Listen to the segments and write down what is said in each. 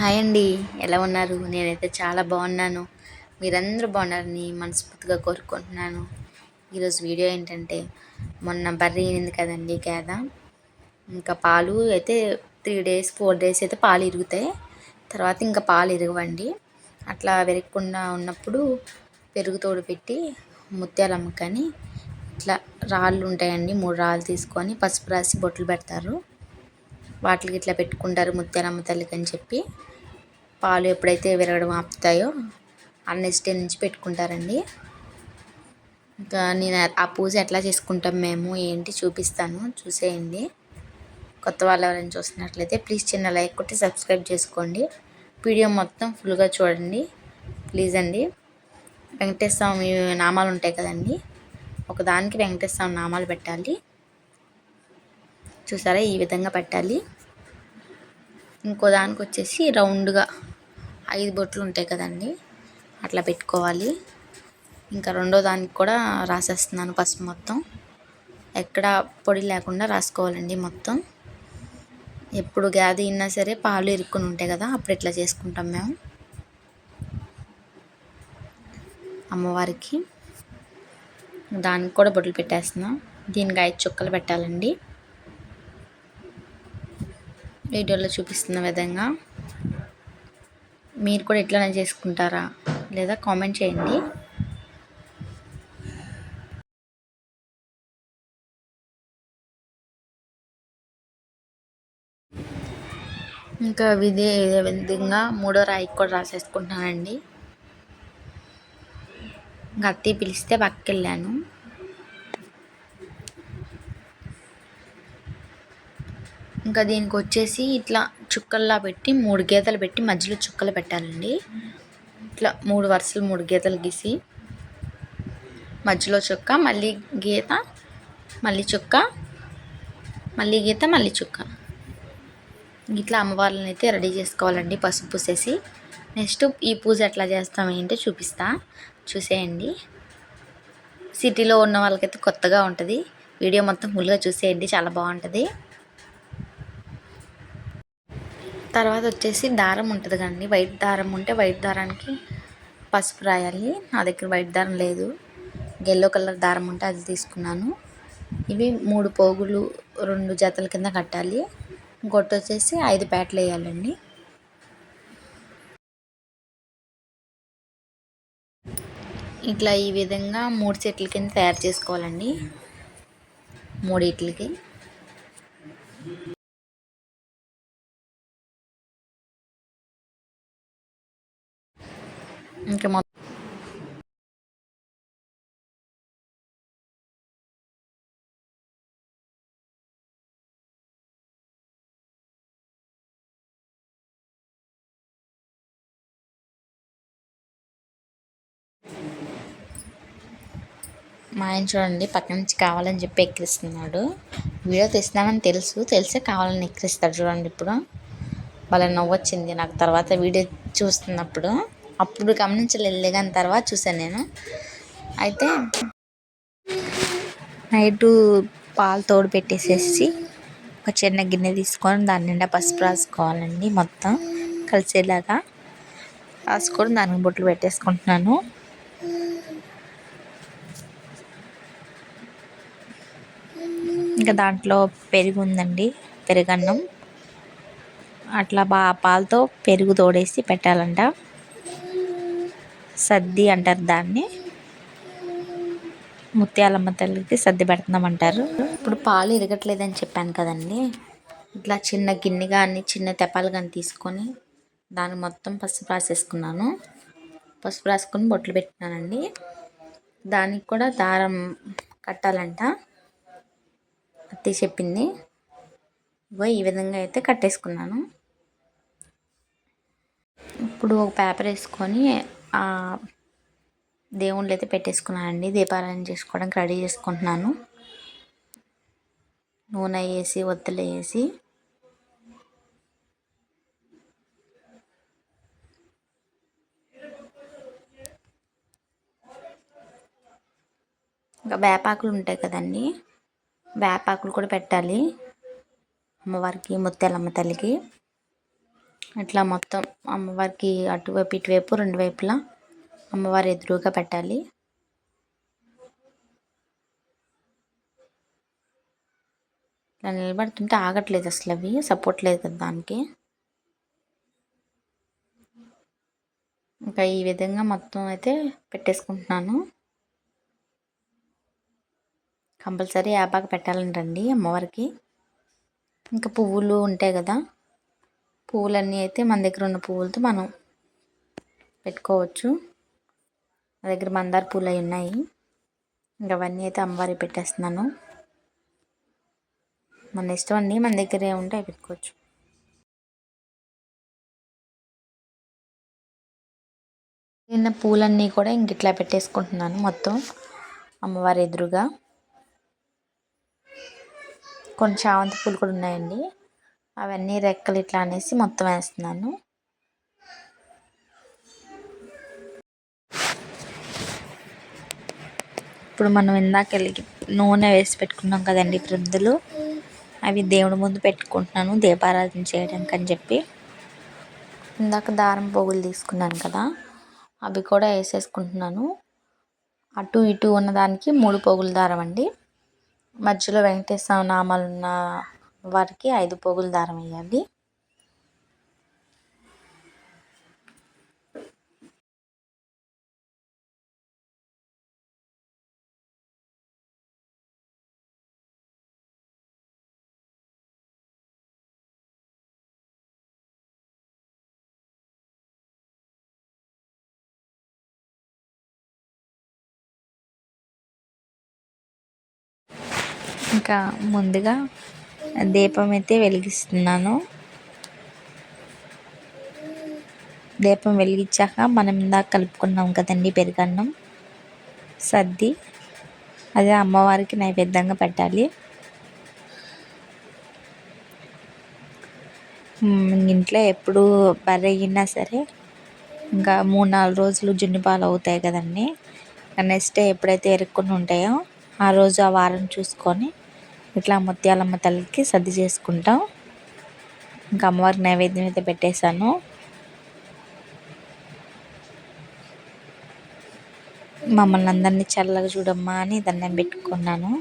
Hi అండి. ఎలా ఉన్నారు? నేనైతే చాలా బాగున్నాను. మీరందరూ బాగున్నారని మనస్ఫూర్తిగా కోరుకుంటున్నాను. ఈరోజు వీడియో ఏంటంటే, మొన్న బర్రె ఈనింది కదండి గేద. ఇంకా పాలు అయితే 3 డేస్ 4 డేస్ అయితే పాలు ఇరుగుతాయి. తర్వాత ఇంకా పాలు ఇరగవండి. అట్లా విరగకుండా ఉన్నప్పుడు పెరుగు తోడు పెట్టి ముత్యాలమ్మకని ఇట్లా రాళ్ళు ఉంటాయండి. 3 రాళ్ళు తీసుకొని పసుపు రాసి బొట్లు పెడతారు. వాటికి ఇట్లా పెట్టుకుంటారు ముత్యాలమ్మ తల్లికి అని చెప్పి. పాలు ఎప్పుడైతే విరగడం ఆపుతాయో ఆ నెక్స్ట్ డే నుంచి పెట్టుకుంటారండి. ఇంకా నేను ఆ పూజ ఎట్లా చేసుకుంటాం మేము ఏంటి చూపిస్తాను, చూసేయండి. కొత్త వాళ్ళు ఎవరైనా చూస్తున్నట్లయితే ప్లీజ్ చిన్న లైక్ కొట్టి సబ్స్క్రైబ్ చేసుకోండి. వీడియో మొత్తం ఫుల్గా చూడండి ప్లీజ్ అండి. వెంకటేశ్వర స్వామి నామాలు ఉంటాయి కదండి, ఒకదానికి వెంకటేశ్వర స్వామి నామాలు పెట్టాలి. చూసారా, ఈ విధంగా పెట్టాలి. ఇంకో దానికి వచ్చేసి రౌండ్గా 5 బొట్లు ఉంటాయి కదండి, అట్లా పెట్టుకోవాలి. ఇంకా రెండో దానికి కూడా రాసేస్తున్నాను పసుపు మొత్తం. ఎక్కడ పొడి లేకుండా రాసుకోవాలండి మొత్తం. ఎప్పుడు గ్యాది ఇన్నా సరే పాలు ఇరుక్కుని ఉంటాయి కదా, అప్పుడు ఇట్లా చేసుకుంటాం మేము అమ్మవారికి. దానికి కూడా బొట్లు పెట్టేస్తున్నాం. దీనికి 5 చుక్కలు పెట్టాలండి. వీడియోలో చూపిస్తున్న విధంగా మీరు కూడా ఇట్లానే చేసుకుంటారా లేదా కామెంట్ చేయండి. ఇంకా ఇదే విధంగా మూడో రాయికి కూడా రాసేసుకుంటున్నానండి. ఇంకా అత్తయ్య పిలిస్తే పక్కకి వెళ్ళాను. ఇంకా దీనికి వచ్చేసి ఇట్లా చుక్కల్లా పెట్టి 3 గీతలు పెట్టి మధ్యలో చుక్కలు పెట్టాలండి. ఇట్లా 3 వరుసలు 3 గీతలు గీసి మధ్యలో చుక్క, మళ్ళీ గీత, మళ్ళీ చుక్క, మళ్ళీ గీత, మళ్ళీ చుక్క. ఇట్లా అమ్మవార్లను అయితే రెడీ చేసుకోవాలండి పసుపు పూసేసి. నెక్స్ట్ ఈ పూజ ఎట్లా చేస్తాం ఏంటో చూపిస్తా, చూసేయండి. సిటీలో ఉన్న వాళ్ళకైతే కొత్తగా ఉంటుంది. వీడియో మొత్తం ఫుల్గా చూసేయండి, చాలా బాగుంటుంది. తర్వాత వచ్చేసి దారం ఉంటుంది కదండి, వైట్ దారం ఉంటే వైట్ దారానికి పసుపు రాయాలి. నా దగ్గర వైట్ దారం లేదు, ఎల్లో కలర్ దారం ఉంటే అది తీసుకున్నాను. ఇవి 3 పోగులు 2 జతల కింద కట్టాలి. ఇంకోటి వచ్చేసి 5 పేటలు వేయాలండి. ఇట్లా ఈ విధంగా 3 సెట్ల కింద తయారు చేసుకోవాలండి, 3 ఇట్లకి. ఇంకా మా ఆయన చూడండి పక్క నుంచి కావాలని చెప్పి ఎక్కిరిస్తున్నాడు. వీడియో తీస్తున్నానని తెలిసే కావాలని ఎక్కిరిస్తాడు చూడండి. ఇప్పుడు వాళ్ళ నవ్వు వచ్చింది నాకు తర్వాత వీడియో చూస్తున్నప్పుడు. అప్పుడు గమనించలేదు కానీ తర్వాత చూసాను నేను. అయితే నైటు పాలు తోడు పెట్టేసేసి ఒక చిన్న గిన్నె తీసుకొని దాని నిండా పసుపు రాసుకోవాలండి, మొత్తం కలిసేలాగా రాసుకొని దానికి బొట్లు పెట్టేసుకుంటున్నాను. ఇంకా దాంట్లో పెరుగు ఉందండి, పెరుగన్నం. అట్లా పాలతో పెరుగు తోడేసి పెట్టాలంట. సద్ది అంటారు దాన్ని, ముత్యాలమ్మ తల్లికి సద్ది పెడుతున్నామంటారు. ఇప్పుడు పాలు ఇరగట్లేదని చెప్పాను కదండి, ఇట్లా చిన్న గిన్నె కానీ చిన్న తెపాలు కానీ తీసుకొని దానికి మొత్తం పసుపు రాసేసుకున్నాను. పసుపు రాసుకొని బొట్లు పెట్టినానండి. దానికి కూడా దారం కట్టాలంట, అత్తయ్య చెప్పింది. ఈ విధంగా అయితే కట్టేసుకున్నాను. ఇప్పుడు ఒక పేపర్ వేసుకొని దేవుళ్ళు అయితే పెట్టేసుకున్నానండి. దీపారాయణ చేసుకోవడానికి రెడీ చేసుకుంటున్నాను. నూనె వేసి ఒత్తులు వేసి ఇంకా వేపాకులు ఉంటాయి కదండి, వేపాకులు కూడా పెట్టాలి అమ్మవారికి, ముత్యాలమ్మ తల్లికి. ఇట్లా మొత్తం అమ్మవారికి అటువైపు ఇటువైపు రెండు వైపులా అమ్మవారి ఎదురుగా పెట్టాలి. ఇలా నిలబడుతుంటే ఆగట్లేదు అసలు, అవి సపోర్ట్ లేదు కదా దానికి. ఇంకా ఈ విధంగా మొత్తం అయితే పెట్టేసుకుంటున్నాను. కంపల్సరీ యాపాకు పెట్టాలంటండి అమ్మవారికి. ఇంకా పువ్వులు ఉంటాయి కదా, పువ్వులన్నీ అయితే మన దగ్గర ఉన్న పువ్వులతో మనం పెట్టుకోవచ్చు. నా దగ్గర మందార పూలు అవి ఉన్నాయి. ఇంకా అవన్నీ అయితే అమ్మవారికి పెట్టేస్తున్నాను. మన ఇష్టం అండి, మన దగ్గర ఏముంటే అవి పెట్టుకోవచ్చు. నిన్న పూలన్నీ కూడా ఇంక ఇట్లా పెట్టేసుకుంటున్నాను మొత్తం అమ్మవారి ఎదురుగా. కొన్ని చామంతి పూలు కూడా ఉన్నాయండి, అవన్నీ రెక్కలు ఇట్లా అనేసి మొత్తం వేస్తున్నాను. ఇప్పుడు మనం ఇందాక నూనె వేసి పెట్టుకున్నాం కదండి ప్రొద్దులు, అవి దేవుడి ముందు పెట్టుకుంటున్నాను దీపారాధన చేయడానికి అని చెప్పి. ఇందాక దారం పోగులు తీసుకున్నాను కదా, అవి కూడా వేసేసుకుంటున్నాను. అటు ఇటు ఉన్నదానికి 3 పోగుల దారం అండి. మధ్యలో వెంకటేశ్వర నామాలు ఉన్న వారికి 5 పోగుల దారం వేయాలి. ఇంకా ముందుగా దీపం అయితే వెలిగిస్తున్నాను. దీపం వెలిగించాక మనం ఇందాక కలుపుకున్నాం కదండి పెరుగన్నం, సద్ది, అదే అమ్మవారికి నైవేద్యంగా పెట్టాలి. ఇంట్లో ఎప్పుడు బర్రె అయినా సరే ఇంకా 3-4 రోజులు జున్ను పాలు అవుతాయి కదండి. నెక్స్ట్ డే ఎప్పుడైతే ఎరుక్కొని ఉంటాయో ఆ రోజు ఆ వారం చూసుకొని ఇట్లా ముత్యాలమ్మ తల్లికి సద్ది చేసుకుంటాం. ఇంకా అమ్మవారికి నైవేద్యం అయితే పెట్టేశాను. మమ్మల్ని అందరినీ చల్లగా చూడమ్మా అని దండం పెట్టుకున్నాను.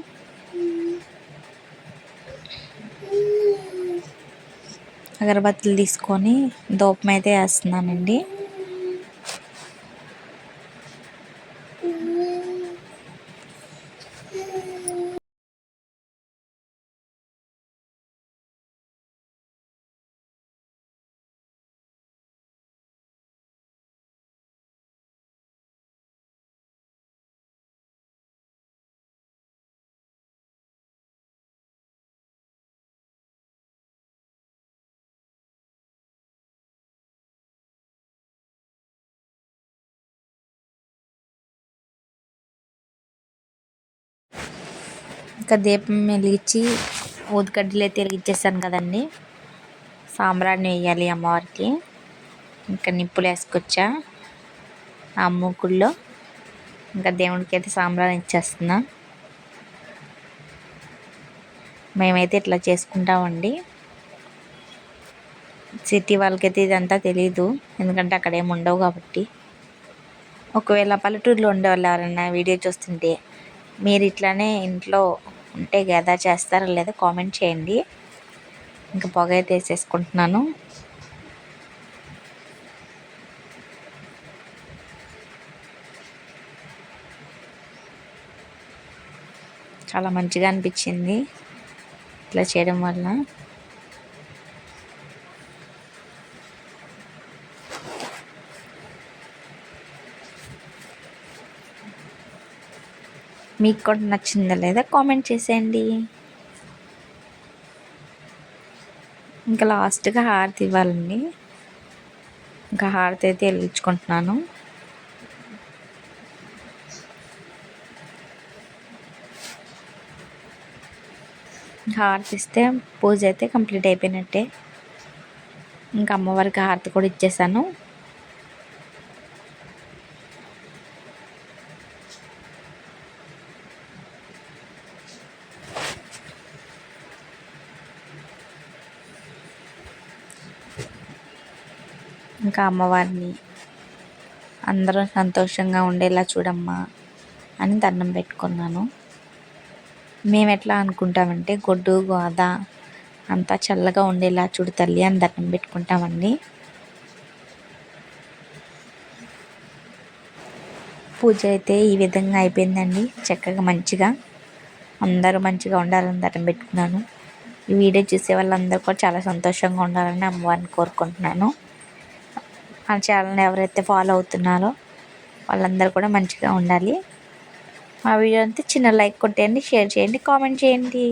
అగరబత్తులు తీసుకొని ధూపం అయితే వేస్తున్నానండి. ఇంకా దీపం వెలిగించి ఊదికడ్డలు అయితే వెలిగించేసాను కదండి. సాంబ్రాణి వేయాలి అమ్మవారికి. ఇంకా నిప్పులు వేసుకొచ్చా ఆ మూకుల్లో. ఇంకా దేవుడికి అయితే సాంబ్రాణి ఇచ్చేస్తున్నా. మేమైతే ఇట్లా చేసుకుంటామండి. సిటీ వాళ్ళకైతే ఇదంతా తెలీదు, ఎందుకంటే అక్కడ ఏమి ఉండవు కాబట్టి. ఒకవేళ పల్లెటూరులో ఉండేవాళ్ళు ఎవరైనా వీడియో చూస్తుంటే మీరు ఇట్లానే ఇంట్లో ఉంటే కదా చేస్తారా లేదా కామెంట్ చేయండి. ఇంకా పొగ అయితే వేసేసుకుంటున్నాను. చాలా మంచిగా అనిపించింది ఇట్లా చేయడం వల్ల. మీకు కూడా నచ్చిందా లేదా కామెంట్ చేసేయండి. ఇంకా లాస్ట్గా హారతి ఇవ్వాలండి. ఇంకా హారతి అయితే వెలిగించుకుంటున్నాను. హారతి ఇస్తే పూజ అయితే కంప్లీట్ అయిపోయినట్టే. ఇంకా అమ్మవారికి హారతి కూడా ఇచ్చేసాను. ఇంకా అమ్మవారిని అందరూ సంతోషంగా ఉండేలా చూడమ్మా అని దండం పెట్టుకున్నాను. మేము ఎట్లా అనుకుంటామంటే గొడ్డు గోద అంతా చల్లగా ఉండేలా చూడు తల్లి అని దండం పెట్టుకుంటామండి. పూజ అయితే ఈ విధంగా అయిపోయిందండి. చక్కగా మంచిగా అందరూ మంచిగా ఉండాలని దండం పెట్టుకున్నాను. ఈ వీడియో చూసే వాళ్ళందరూ కూడా చాలా సంతోషంగా ఉండాలని అమ్మవారిని కోరుకుంటున్నాను. ఆ ఛానల్ని ఎవరైతే ఫాలో అవుతున్నారో వాళ్ళందరూ కూడా మంచిగా ఉండాలి. మా వీడియో అంతా చిన్న లైక్ కొట్టేయండి, షేర్ చేయండి, కామెంట్ చేయండి.